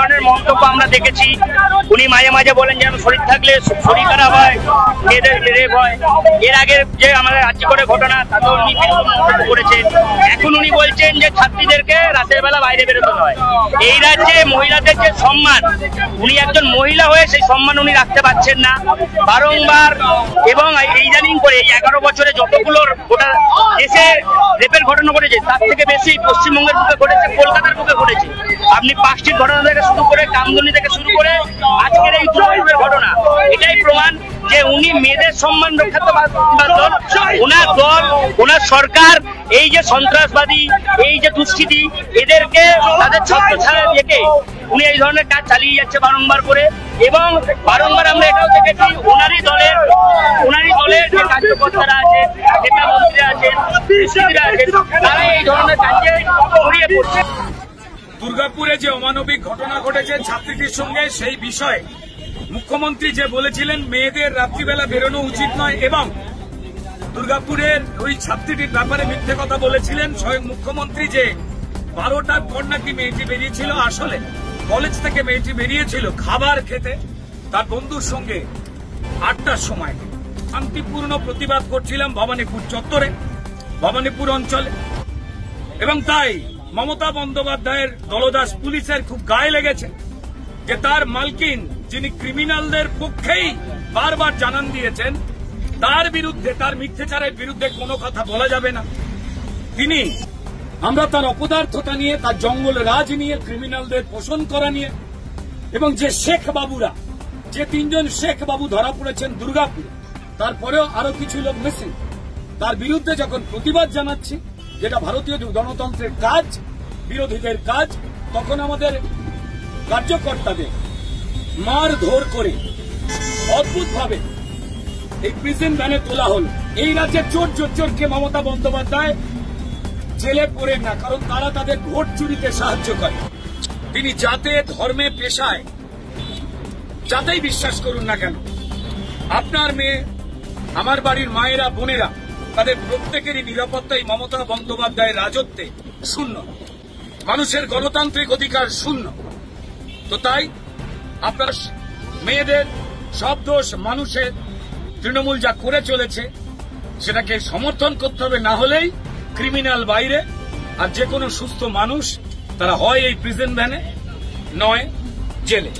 ধরনের মন্তব্য আমরা দেখেছি। উনি মাঝে মাঝে বলেন যে শরীর থাকলে শরীর খারাপ হয়, মেয়েদের রেপ হয়। এর আগে যে আমাদের রাজ্যে করে ঘটনা তাতেও উনি মন্তব্য করেছেন। এখন উনি বলছেন যে ছাত্রীদেরকে রাতের বেলা বাইরে বেরোতে হয়। এই রাজ্যে মহিলাদের যে সম্মান, উনি একজন মহিলা হয়ে সেই সম্মান উনি রাখতে পারছেন না বারংবার। এবং ইদানিং করে এই 11 বছরে যতগুলো গোটা দেশে রেপের ঘটনা ঘটেছে তার থেকে বেশি পশ্চিমবঙ্গের বুকে ঘটেছে, কলকাতার বুকে ঘটেছে। আপনি পাঁচটির ঘটনা থেকে শুরু করে কামদুনি থেকে শুরু করে আজকের এই দুর্নীতির ঘটনা, এটাই প্রমাণ যে উনি মেয়েদের সম্মান রক্ষাতে ওনার দল, ওনার সরকার এই যে সন্ত্রাসবাদী, এই যে দুষ্কৃতী, এদেরকে তাদের ছত্র ছাড়া রেখে উনি এই ধরনের কাজ চালিয়ে যাচ্ছে বারংবার করে। এবং বারংবার আমরা এটাও দেখেছি ওনারই দলের যে কার্যকর্তারা আছেন, নেতা মন্ত্রীরা আছেন, দুষ্কৃতীরা আছেন, তারা এই ধরনের কাজে জড়িয়ে পড়ছে। দুর্গাপুরে যে অমানবিক ঘটনা ঘটেছে ছাত্রীটির সঙ্গে, সেই বিষয়ে মুখ্যমন্ত্রী যে বলেছিলেন মেয়েদের রাত্রিবেলা বেরোনো উচিত নয়, এবং দুর্গাপুরের ওই ছাত্রীটির ব্যাপারে মিথ্যে কথা বলেছিলেন স্বয়ং মুখ্যমন্ত্রী যে 12টার পর নাকি মেয়েটি বেরিয়েছিল। আসলে কলেজ থেকে মেয়েটি বেরিয়েছিল খাবার খেতে তার বন্ধুর সঙ্গে 8টার সময়। শান্তিপূর্ণ প্রতিবাদ করছিলাম ভবানীপুর চত্বরে, ভবানীপুর অঞ্চলে, এবং তাই মমতা বন্দ্যোপাধ্যায়ের দলদাস পুলিশের খুব গায়ে লেগেছে যে তার মালকিন, যিনি ক্রিমিনালদের পক্ষেই বারবার জানান দিয়েছেন, তার বিরুদ্ধে, তার মিথ্যাচারের বিরুদ্ধে কোনো কথা বলা যাবে না। আমরা তার অপদার্থতা নিয়ে, তার জঙ্গল রাজ নিয়ে, ক্রিমিনালদের পোষণ করা নিয়ে, এবং যে শেখ বাবুরা, যে 3 জন শেখ বাবু ধরা পড়েছেন দুর্গাপুরে, তারপরেও আরো কিছু লোক মিসিং, তার বিরুদ্ধে যখন প্রতিবাদ জানাচ্ছি, যেটা ভারতীয় গণতন্ত্রের কাজ, বিরোধীদের কাজ, তখন আমাদের কার্যকর্তাদের মারধর করে অদ্ভুতভাবে এই প্রিজন ভ্যানে তোলা হল। এই রাজ্যের চোরকে মমতা বন্দ্যোপাধ্যায় জেলে পড়েন না, কারণ তারা তাদের ভোট চুরিতে সাহায্য করে। তিনি যাতে ধর্মে, পেশায় যাতেই বিশ্বাস করুন না কেন, আপনার মেয়ে, আমার বাড়ির মায়েরা, বোনেরা, তাদের প্রত্যেকেরই নিরাপত্তাই মমতা বন্দ্যোপাধ্যায়ের রাজত্বে শূন্য, মানুষের গণতান্ত্রিক অধিকার শূন্য। তো তাই আপনার মেয়েদের সব দোষ মানুষের, তৃণমূল যা করে চলেছে সেটাকে সমর্থন করতে হবে, না হলেই ক্রিমিনাল বাইরে, আর যে কোনো সুস্থ মানুষ তারা হয় এই প্রিজন ভ্যানে, নয় জেলে।